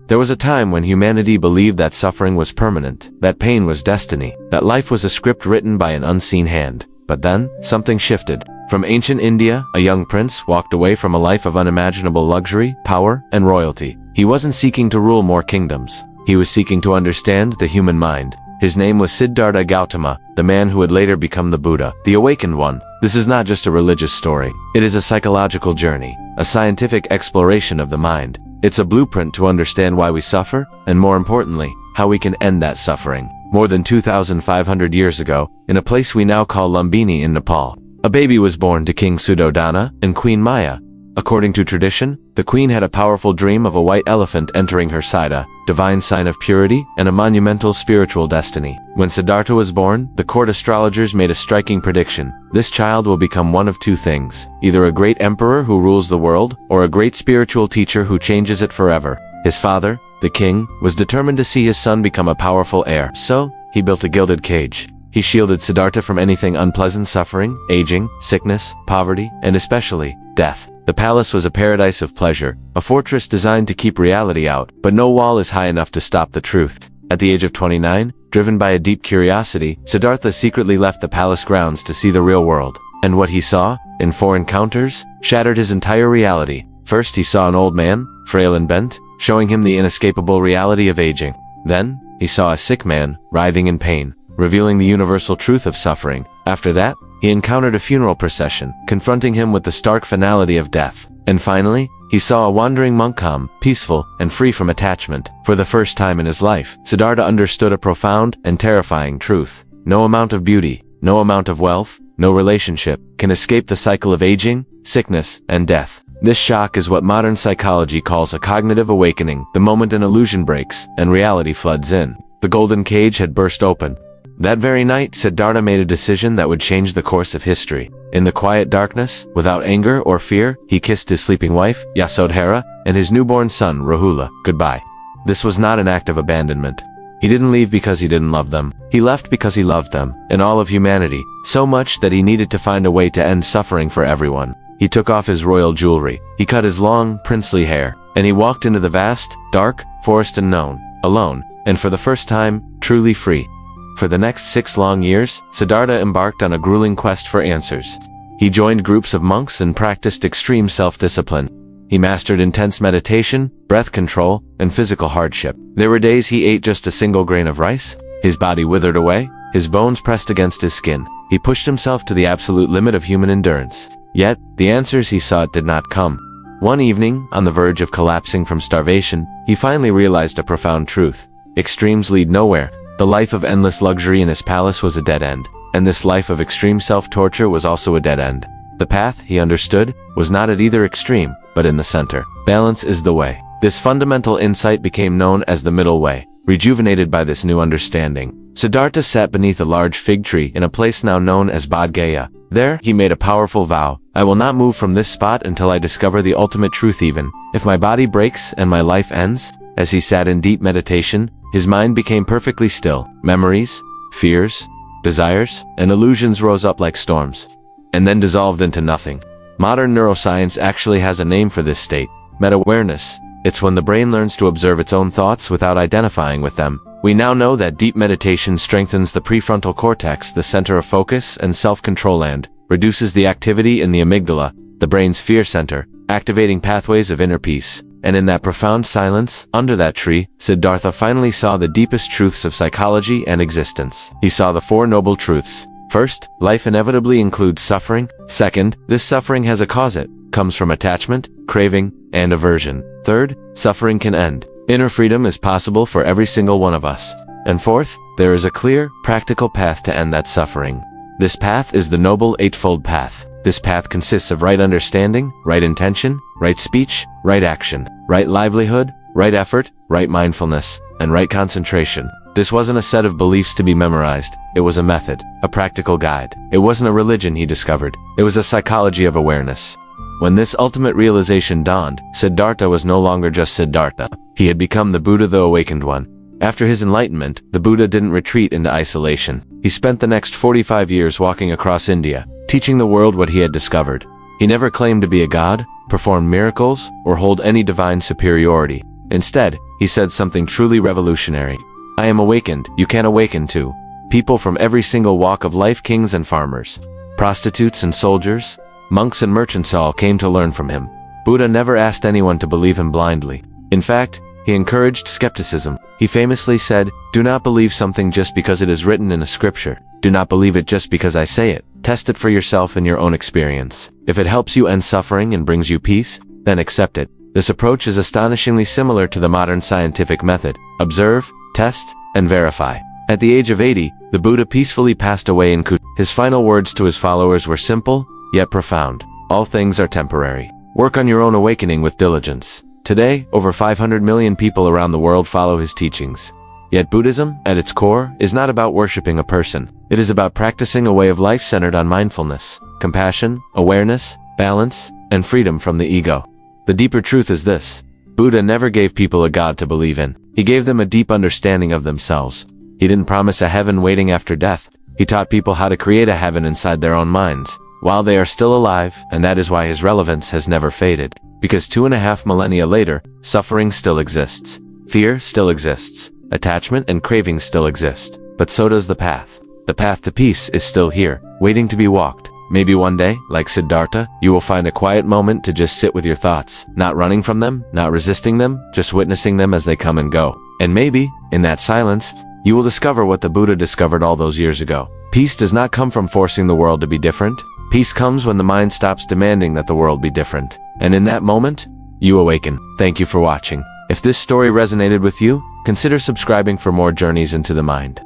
There was a time when humanity believed that suffering was permanent, that pain was destiny, that life was a script written by an unseen hand. But then, something shifted. From ancient India, a young prince walked away from a life of unimaginable luxury, power, and royalty. He wasn't seeking to rule more kingdoms. He was seeking to understand the human mind. His name was Siddhartha Gautama, the man who would later become the Buddha, the awakened one. This is not just a religious story. It is a psychological journey, a scientific exploration of the mind. It's a blueprint to understand why we suffer, and more importantly, how we can end that suffering. More than 2,500 years ago, in a place we now call Lumbini in Nepal, a baby was born to King Suddhodana and Queen Maya. According to tradition, the queen had a powerful dream of a white elephant entering her Siddha, divine sign of purity and a monumental spiritual destiny. When Siddhartha was born, the court astrologers made a striking prediction. This child will become one of two things, either a great emperor who rules the world, or a great spiritual teacher who changes it forever. His father, the king, was determined to see his son become a powerful heir, so he built a gilded cage. He shielded Siddhartha from anything unpleasant: suffering, aging, sickness, poverty, and especially death. The palace was a paradise of pleasure, a fortress designed to keep reality out, but no wall is high enough to stop the truth. At the age of 29, driven by a deep curiosity, Siddhartha secretly left the palace grounds to see the real world. And what he saw, in 4 encounters, shattered his entire reality. First, he saw an old man, frail and bent, showing him the inescapable reality of aging. Then, he saw a sick man, writhing in pain, revealing the universal truth of suffering. After that, he encountered a funeral procession, confronting him with the stark finality of death. And finally, he saw a wandering monk calm, peaceful, and free from attachment. For the first time in his life, Siddhartha understood a profound and terrifying truth. No amount of beauty, no amount of wealth, no relationship can escape the cycle of aging, sickness, and death. This shock is what modern psychology calls a cognitive awakening, the moment an illusion breaks and reality floods in. The golden cage had burst open. That very night, Siddhartha made a decision that would change the course of history. In the quiet darkness, without anger or fear, he kissed his sleeping wife, Yasodhara, and his newborn son, Rahula, goodbye. This was not an act of abandonment. He didn't leave because he didn't love them. He left because he loved them, and all of humanity, so much that he needed to find a way to end suffering for everyone. He took off his royal jewelry, he cut his long, princely hair, and he walked into the vast, dark forest unknown, alone, and for the first time, truly free. For the next 6 long years, Siddhartha embarked on a grueling quest for answers. He joined groups of monks and practiced extreme self-discipline. He mastered intense meditation, breath control, and physical hardship. There were days he ate just a single grain of rice. His body withered away, his bones pressed against his skin. He pushed himself to the absolute limit of human endurance. Yet, the answers he sought did not come. One evening, on the verge of collapsing from starvation, he finally realized a profound truth. Extremes lead nowhere. The life of endless luxury in his palace was a dead end, and this life of extreme self-torture was also a dead end. The path, he understood, was not at either extreme, but in the center. Balance is the way. This fundamental insight became known as the middle way. Rejuvenated by this new understanding, Siddhartha sat beneath a large fig tree in a place now known as Bodh Gaya. There, he made a powerful vow. I will not move from this spot until I discover the ultimate truth, even if my body breaks and my life ends. As he sat in deep meditation, his mind became perfectly still. Memories, fears, desires, and illusions rose up like storms, and then dissolved into nothing. Modern neuroscience actually has a name for this state: meta-awareness. It's when the brain learns to observe its own thoughts without identifying with them. We now know that deep meditation strengthens the prefrontal cortex, the center of focus and self-control, and reduces the activity in the amygdala, the brain's fear center, activating pathways of inner peace. And in that profound silence, under that tree, Siddhartha finally saw the deepest truths of psychology and existence. He saw the 4 noble truths. First, life inevitably includes suffering. Second, this suffering has a cause. It comes from attachment, craving, and aversion. Third, suffering can end. Inner freedom is possible for every single one of us. And fourth, there is a clear, practical path to end that suffering. This path is the Noble Eightfold Path. This path consists of right understanding, right intention, right speech, right action, right livelihood, right effort, right mindfulness, and right concentration. This wasn't a set of beliefs to be memorized. It was a method, a practical guide. It wasn't a religion, he discovered. It was a psychology of awareness. When this ultimate realization dawned, Siddhartha was no longer just Siddhartha. He had become the Buddha, the awakened one. After his enlightenment, the Buddha didn't retreat into isolation. He spent the next 45 years walking across India, teaching the world what he had discovered. He never claimed to be a god, perform miracles, or hold any divine superiority. Instead, he said something truly revolutionary. I am awakened, you can awaken too. People from every single walk of life, kings and farmers, prostitutes and soldiers, monks and merchants all came to learn from him. Buddha never asked anyone to believe him blindly. In fact, he encouraged skepticism. He famously said, "Do not believe something just because it is written in a scripture. Do not believe it just because I say it. Test it for yourself in your own experience. If it helps you end suffering and brings you peace, then accept it." This approach is astonishingly similar to the modern scientific method. Observe, test, and verify. At the age of 80, the Buddha peacefully passed away in Kuti. His final words to his followers were simple, yet profound. All things are temporary. Work on your own awakening with diligence. Today, over 500 million people around the world follow his teachings. Yet Buddhism, at its core, is not about worshipping a person. It is about practicing a way of life centered on mindfulness, compassion, awareness, balance, and freedom from the ego. The deeper truth is this: Buddha never gave people a god to believe in. He gave them a deep understanding of themselves. He didn't promise a heaven waiting after death. He taught people how to create a heaven inside their own minds, while they are still alive, and that is why his relevance has never faded. Because 2.5 millennia later, suffering still exists. Fear still exists. Attachment and craving still exist. But so does the path. The path to peace is still here, waiting to be walked. Maybe one day, like Siddhartha, you will find a quiet moment to just sit with your thoughts, not running from them, not resisting them, just witnessing them as they come and go. And maybe, in that silence, you will discover what the Buddha discovered all those years ago. Peace does not come from forcing the world to be different. Peace comes when the mind stops demanding that the world be different. And in that moment, you awaken. Thank you for watching. If this story resonated with you, consider subscribing for more journeys into the mind.